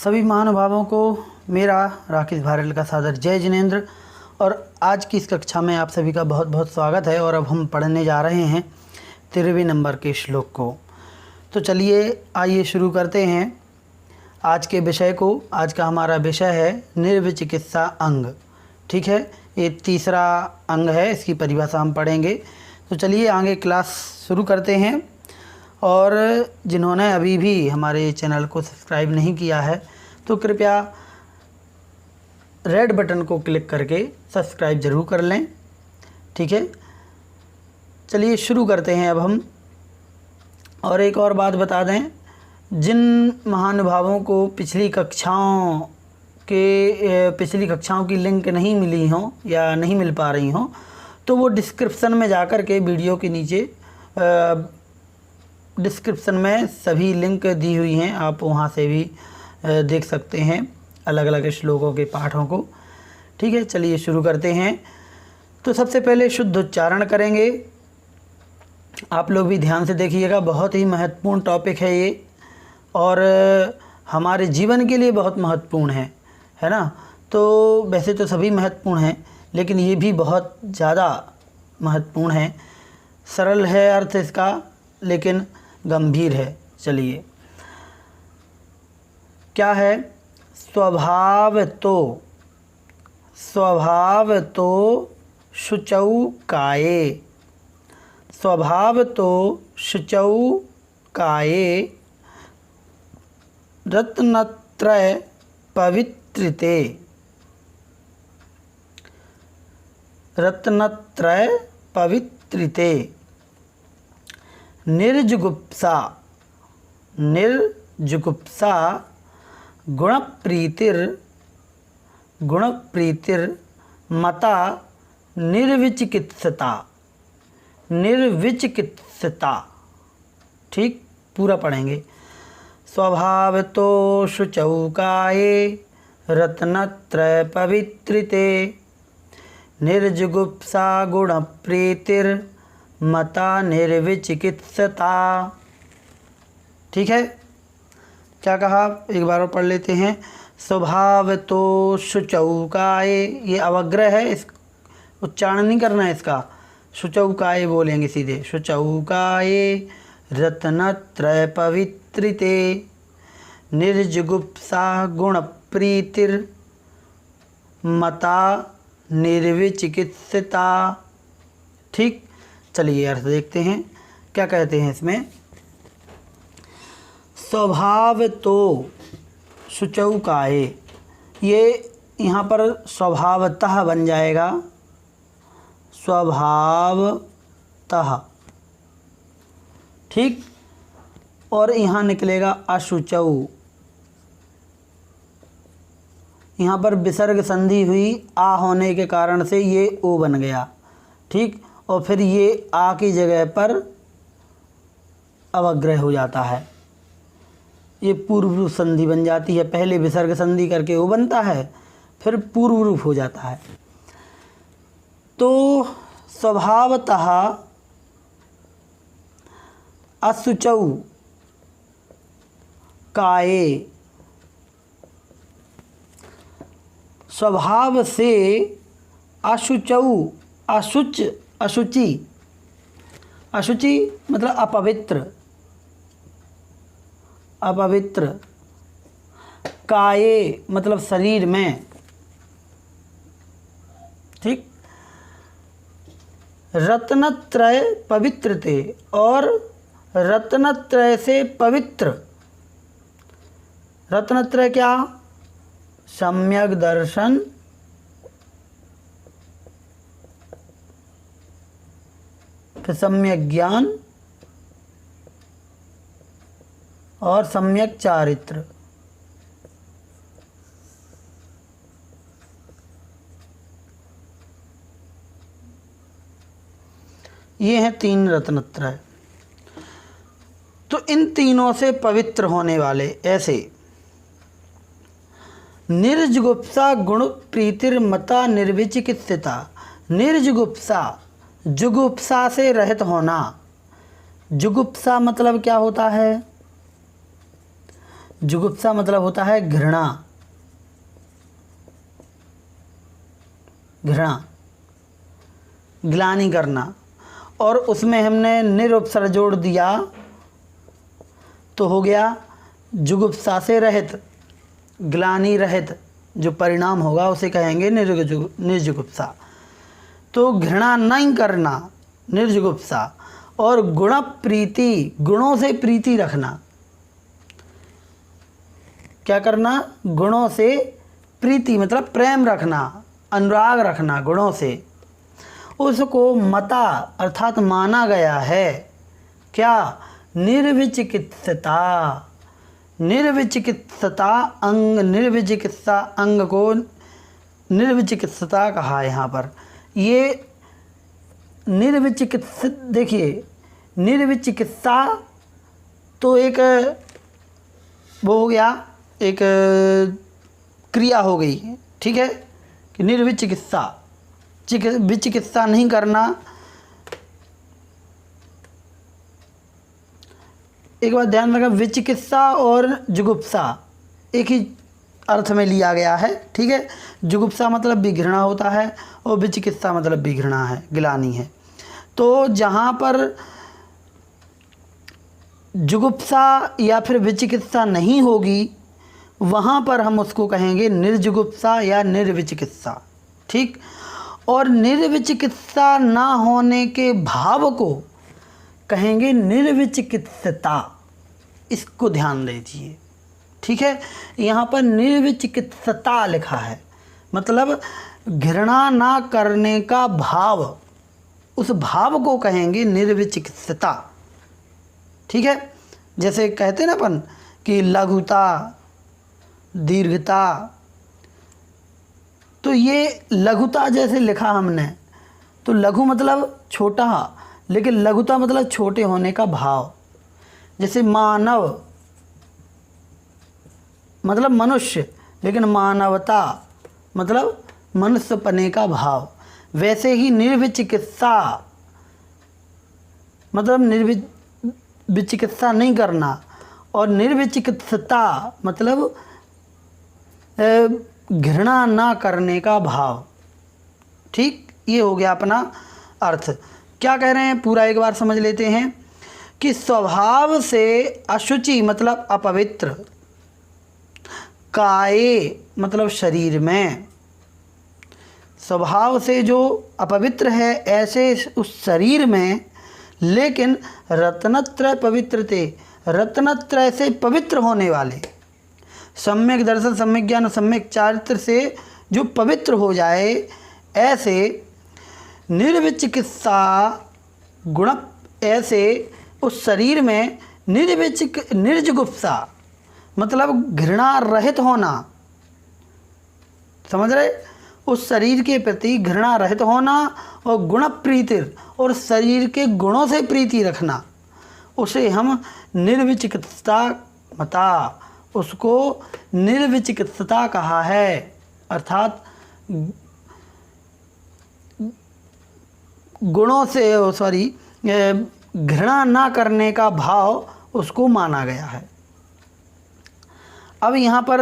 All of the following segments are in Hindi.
सभी महानुभावों को मेरा राकेश भारल का सादर जय जिनेंद्र। और आज की इस कक्षा में आप सभी का बहुत बहुत स्वागत है। और अब हम पढ़ने जा रहे हैं 13वें नंबर के श्लोक को। तो चलिए आइए शुरू करते हैं आज के विषय को। आज का हमारा विषय है निर्विचिकित्सा अंग। ठीक है, ये तीसरा अंग है, इसकी परिभाषा हम पढ़ेंगे। तो चलिए आगे क्लास शुरू करते हैं। और जिन्होंने अभी भी हमारे चैनल को सब्सक्राइब नहीं किया है तो कृपया रेड बटन को क्लिक करके सब्सक्राइब ज़रूर कर लें। ठीक है, चलिए शुरू करते हैं अब हम। और एक और बात बता दें, जिन महानुभावों को पिछली कक्षाओं की लिंक नहीं मिली हो या नहीं मिल पा रही हो तो वो डिस्क्रिप्शन में जाकर के वीडियो के नीचे डिस्क्रिप्शन में सभी लिंक दी हुई हैं, आप वहाँ से भी देख सकते हैं अलग अलग श्लोकों के पाठों को। ठीक है, चलिए शुरू करते हैं। तो सबसे पहले शुद्ध उच्चारण करेंगे। आप लोग भी ध्यान से देखिएगा, बहुत ही महत्वपूर्ण टॉपिक है ये और हमारे जीवन के लिए बहुत महत्वपूर्ण है ना। तो वैसे तो सभी महत्वपूर्ण हैं लेकिन ये भी बहुत ज़्यादा महत्वपूर्ण है। सरल है अर्थ इसका लेकिन गंभीर है। चलिए, क्या है? स्वभाव तो शुचौ काये, स्वभाव तो शुचौ काये, रत्नत्रय पवित्रिते, रत्नत्रय पवित्रिते, निर्जुगुप्सा गुणप्रीतिर मता निर्विचिकित्सता। ठीक, पूरा पढ़ेंगे। स्वभाव तो शुचौ काये, रत्नत्रय पवित्रिते, निर्जुगुप्सा गुणप्रीतिर मता निर्विचिकित्सता। ठीक है, क्या कहा? एक बार और पढ़ लेते हैं। स्वभाव तो शुचौ काये, ये अवग्रह है, इस उच्चारण नहीं करना है इसका। शुचौ काये बोलेंगे सीधे। शुचौ काये रत्नत्रय पवित्रिते, निर्जुगुप्सा गुणप्रीतिर मता निर्विचिकित्सता। ठीक, चलिए अर्थ देखते हैं क्या कहते हैं इसमें। स्वभाव तो शुचौ काये, ये यहाँ पर स्वभावतः बन जाएगा, स्वभावतः। ठीक, और यहाँ निकलेगा अशुचौ। यहाँ पर विसर्ग संधि हुई, आ होने के कारण से ये ओ बन गया। ठीक, और फिर ये आ की जगह पर अवग्रह हो जाता है, ये पूर्व रूप संधि बन जाती है। पहले विसर्ग संधि करके वो बनता है, फिर पूर्व रूप हो जाता है। तो स्वभावतः अशुचौ काये, स्वभाव से अशुचौ, अशुचि मतलब अपवित्र, काये मतलब शरीर में। ठीक, रत्नत्रय पवित्रते, और रत्नत्रय से पवित्र। रत्नत्रय क्या? सम्यक दर्शन, फिर सम्यक ज्ञान और सम्यक चारित्र। ये हैं तीन रत्नत्रय। तो इन तीनों से पवित्र होने वाले ऐसे निर्जुगुप्सा गुण प्रीतिर मता निर्विचिकित्सिता। निर्जुगुप्सा, जुगुप्सा से रहित होना। जुगुप्सा मतलब क्या होता है? जुगुप्सा मतलब होता है घृणा, घृणा, ग्लानि करना, और उसमें हमने निरुपसर्ग जोड़ दिया तो हो गया जुगुप्सा से रहित, ग्लानि रहित, जो परिणाम होगा उसे कहेंगे निर्जुगुप्सा। तो घृणा नहीं करना, निर्जुगुप्सा, और गुण प्रीति, गुणों से प्रीति रखना, क्या करना, गुणों से प्रीति मतलब प्रेम रखना, अनुराग रखना गुणों से, उसको मता अर्थात माना गया है। क्या, निर्विचिकित्सता, निर्विचिकित्सता अंग, निर्विचिकित्सा अंग को निर्विचिकित्सता कहा यहाँ पर। ये निर्विचिकित्सित, देखिए निर्विचिकित्सा तो एक वो हो गया, एक क्रिया हो गई, ठीक है, कि निर्विचिकित्सा, विचिकित्सा नहीं करना। एक बात ध्यान रखना, विचिकित्सा और जुगुप्सा एक ही अर्थ में लिया गया है, ठीक है। जुगुप्सा मतलब भी घृणा होता है और विचिकित्सा मतलब भी घृणा है, गिलानी है। तो जहाँ पर जुगुप्सा या फिर विचिकित्सा नहीं होगी वहाँ पर हम उसको कहेंगे निर्जुगुप्सा या निर्विचिकित्सा, ठीक। और निर्विचिकित्सा ना होने के भाव को कहेंगे निर्विचिकित्सता, इसको ध्यान दीजिए, ठीक है। यहाँ पर निर्विचिकित्सता लिखा है, मतलब घृणा ना करने का भाव, उस भाव को कहेंगे निर्विचिकित्सता, ठीक है। जैसे कहते ना अपन कि लघुता, दीर्घता, तो ये लघुता जैसे लिखा हमने, तो लघु मतलब छोटा, लेकिन लघुता मतलब छोटे होने का भाव। जैसे मानव मतलब मनुष्य, लेकिन मानवता मतलब मनुष्यपने का भाव। वैसे ही निर्विचिकित्सा मतलब विचिकित्सा नहीं करना, और निर्विचिकित्सता मतलब घृणा ना करने का भाव, ठीक। ये हो गया अपना अर्थ। क्या कह रहे हैं पूरा एक बार समझ लेते हैं कि स्वभाव से अशुचि मतलब अपवित्र, काये मतलब शरीर में, स्वभाव से जो अपवित्र है ऐसे उस शरीर में, लेकिन रत्नत्रय पवित्रते, रत्नत्रय से पवित्र होने वाले, सम्यक दर्शन, सम्यक ज्ञान, सम्यक चारित्र से जो पवित्र हो जाए, ऐसे निर्विचिकित्सा गुण, ऐसे उस शरीर में निर्जुगुप्सा मतलब घृणा रहित होना, समझ रहे, उस शरीर के प्रति घृणा रहित होना, और गुण प्रीति और शरीर के गुणों से प्रीति रखना, उसे हम निर्विचिकित्सा मता, उसको निर्विचिकित्सता कहा है। अर्थात गुणों से घृणा ना करने का भाव उसको माना गया है। अब यहाँ पर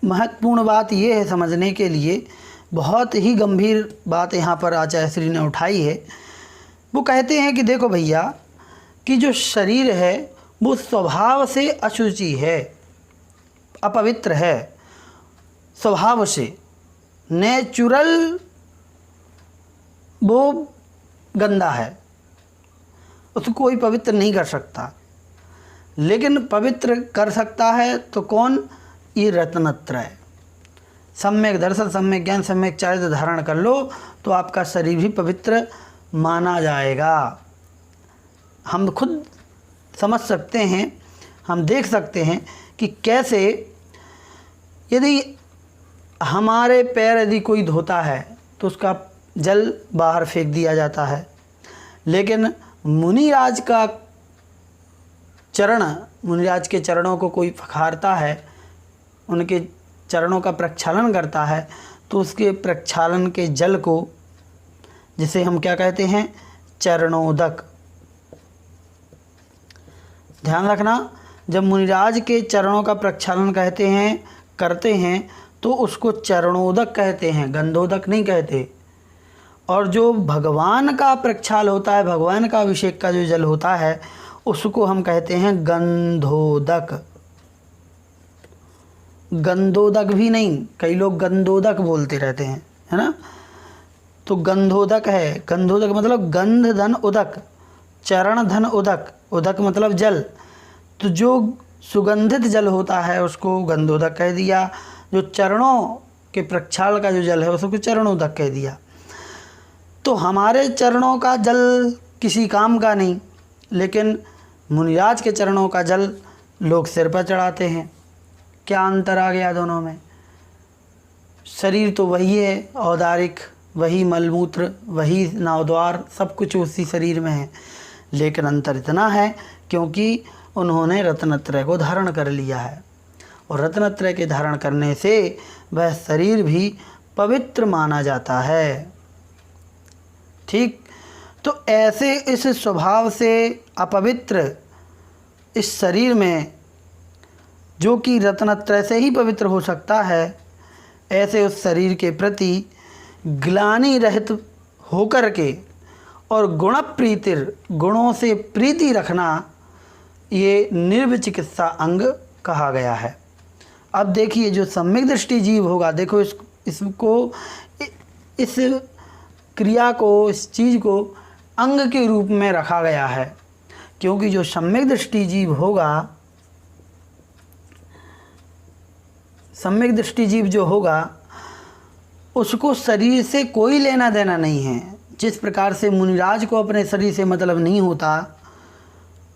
महत्वपूर्ण बात ये है समझने के लिए, बहुत ही गंभीर बात यहाँ पर आचार्य श्री ने उठाई है। वो कहते हैं कि देखो भैया, कि जो शरीर है वो स्वभाव से अशुचि है, अपवित्र है, स्वभाव से नेचुरल वो गंदा है, उसको कोई पवित्र नहीं कर सकता। लेकिन पवित्र कर सकता है तो कौन, ये रत्नत्रय, सम्यक दर्शन, सम्यक ज्ञान, सम्यक चारित्र धारण कर लो तो आपका शरीर भी पवित्र माना जाएगा। हम खुद समझ सकते हैं, हम देख सकते हैं कि कैसे यदि हमारे पैर यदि कोई धोता है तो उसका जल बाहर फेंक दिया जाता है, लेकिन मुनिराज का चरण, मुनिराज के चरणों को कोई फखारता है, उनके चरणों का प्रक्षालन करता है, तो उसके प्रक्षालन के जल को, जिसे हम क्या कहते हैं, चरणोदक, ध्यान रखना, जब मुनिराज के चरणों का प्रक्षालन करते हैं तो उसको चरणोदक कहते हैं, गंधोदक नहीं कहते। और जो भगवान का प्रक्षाल होता है, भगवान का अभिषेक का जो जल होता है, उसको हम कहते हैं गंधोदक। गंधोदक भी नहीं, कई लोग गंधोदक बोलते रहते हैं, है ना। तो गंधोदक है, गंधोदक मतलब गंध धन उदक, चरण धन उदक, उदक मतलब जल। तो जो सुगंधित जल होता है उसको गंधोदक कह दिया, जो चरणों के प्रक्षाल का जो जल है उसको चरणोदक कह दिया। तो हमारे चरणों का जल किसी काम का नहीं, लेकिन मुनिराज के चरणों का जल लोग सिर पर चढ़ाते हैं। क्या अंतर आ गया दोनों में? शरीर तो वही है, औदारिक, वही मलमूत्र, वही नावद्वार, सब कुछ उसी शरीर में है, लेकिन अंतर इतना है क्योंकि उन्होंने रत्नत्रय को धारण कर लिया है, और रत्नत्रय के धारण करने से वह शरीर भी पवित्र माना जाता है। ठीक, तो ऐसे इस स्वभाव से अपवित्र इस शरीर में, जो कि रत्नत्रय से ही पवित्र हो सकता है, ऐसे उस शरीर के प्रति ग्लानि रहित होकर के और गुण प्रीतिर, गुणों से प्रीति रखना, ये निर्विचिकित्सा अंग कहा गया है। अब देखिए, जो सम्यक दृष्टि जीव होगा, देखो इसको, इस क्रिया को, इस चीज़ को अंग के रूप में रखा गया है, क्योंकि जो सम्यक दृष्टि जीव होगा, सम्यक दृष्टि जीव जो होगा, उसको शरीर से कोई लेना देना नहीं है। जिस प्रकार से मुनिराज को अपने शरीर से मतलब नहीं होता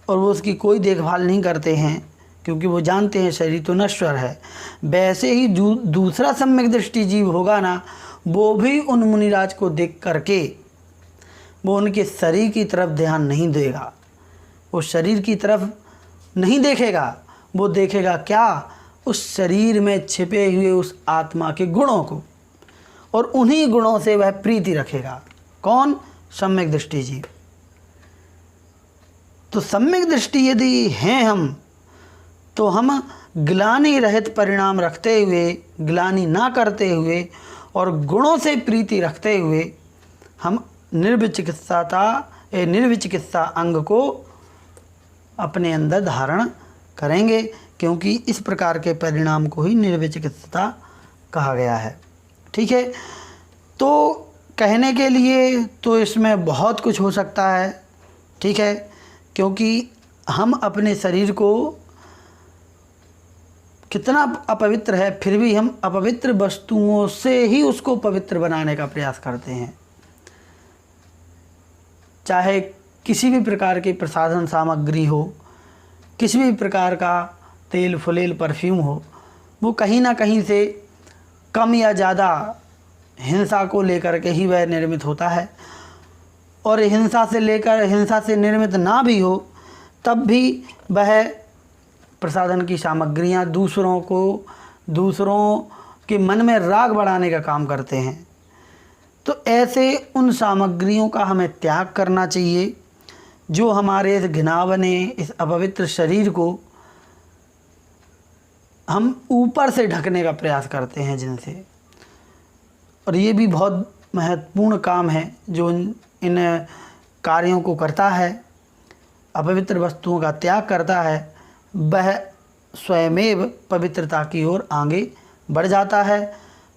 और वो उसकी कोई देखभाल नहीं करते हैं, क्योंकि वो जानते हैं शरीर तो नश्वर है, वैसे ही दूसरा सम्यक दृष्टि जीव होगा ना, वो भी उन मुनिराज को देख करके वो उनके शरीर की तरफ ध्यान नहीं देगा, वो शरीर की तरफ नहीं देखेगा, वो देखेगा क्या, उस शरीर में छिपे हुए उस आत्मा के गुणों को, और उन्हीं गुणों से वह प्रीति रखेगा। कौन? सम्यक दृष्टि जीव। तो सम्यक दृष्टि यदि हैं हम, तो हम ग्लानि रहित परिणाम रखते हुए, ग्लानि ना करते हुए और गुणों से प्रीति रखते हुए हम निर्विचिकित्सा अंग को अपने अंदर धारण करेंगे, क्योंकि इस प्रकार के परिणाम को ही निर्विचिकित्सा कहा गया है। ठीक है, तो कहने के लिए तो इसमें बहुत कुछ हो सकता है, ठीक है, क्योंकि हम अपने शरीर को कितना अपवित्र है, फिर भी हम अपवित्र वस्तुओं से ही उसको पवित्र बनाने का प्रयास करते हैं। चाहे किसी भी प्रकार की प्रसाधन सामग्री हो, किसी भी प्रकार का तेल फुलेल परफ्यूम हो, वो कहीं ना कहीं से कम या ज़्यादा हिंसा को लेकर के ही वह निर्मित होता है, और हिंसा से निर्मित ना भी हो तब भी वह प्रसाधन की सामग्रियां दूसरों के मन में राग बढ़ाने का काम करते हैं। तो ऐसे उन सामग्रियों का हमें त्याग करना चाहिए जो हमारे इस घिनावने, इस अपवित्र शरीर को हम ऊपर से ढकने का प्रयास करते हैं जिनसे। और ये भी बहुत महत्वपूर्ण काम है जो इन कार्यों को करता है, अपवित्र वस्तुओं का त्याग करता है, वह स्वयमेव पवित्रता की ओर आगे बढ़ जाता है।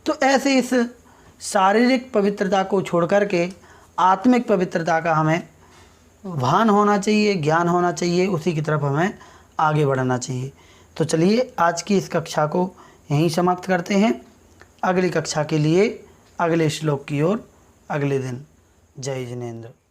तो ऐसे इस शारीरिक पवित्रता को छोड़ कर के आत्मिक पवित्रता का हमें भान होना चाहिए, ज्ञान होना चाहिए, उसी की तरफ हमें आगे बढ़ना चाहिए। तो चलिए आज की इस कक्षा को यहीं समाप्त करते हैं। अगली कक्षा के लिए अगले श्लोक की ओर अगले दिन। जय जिनेंद्र।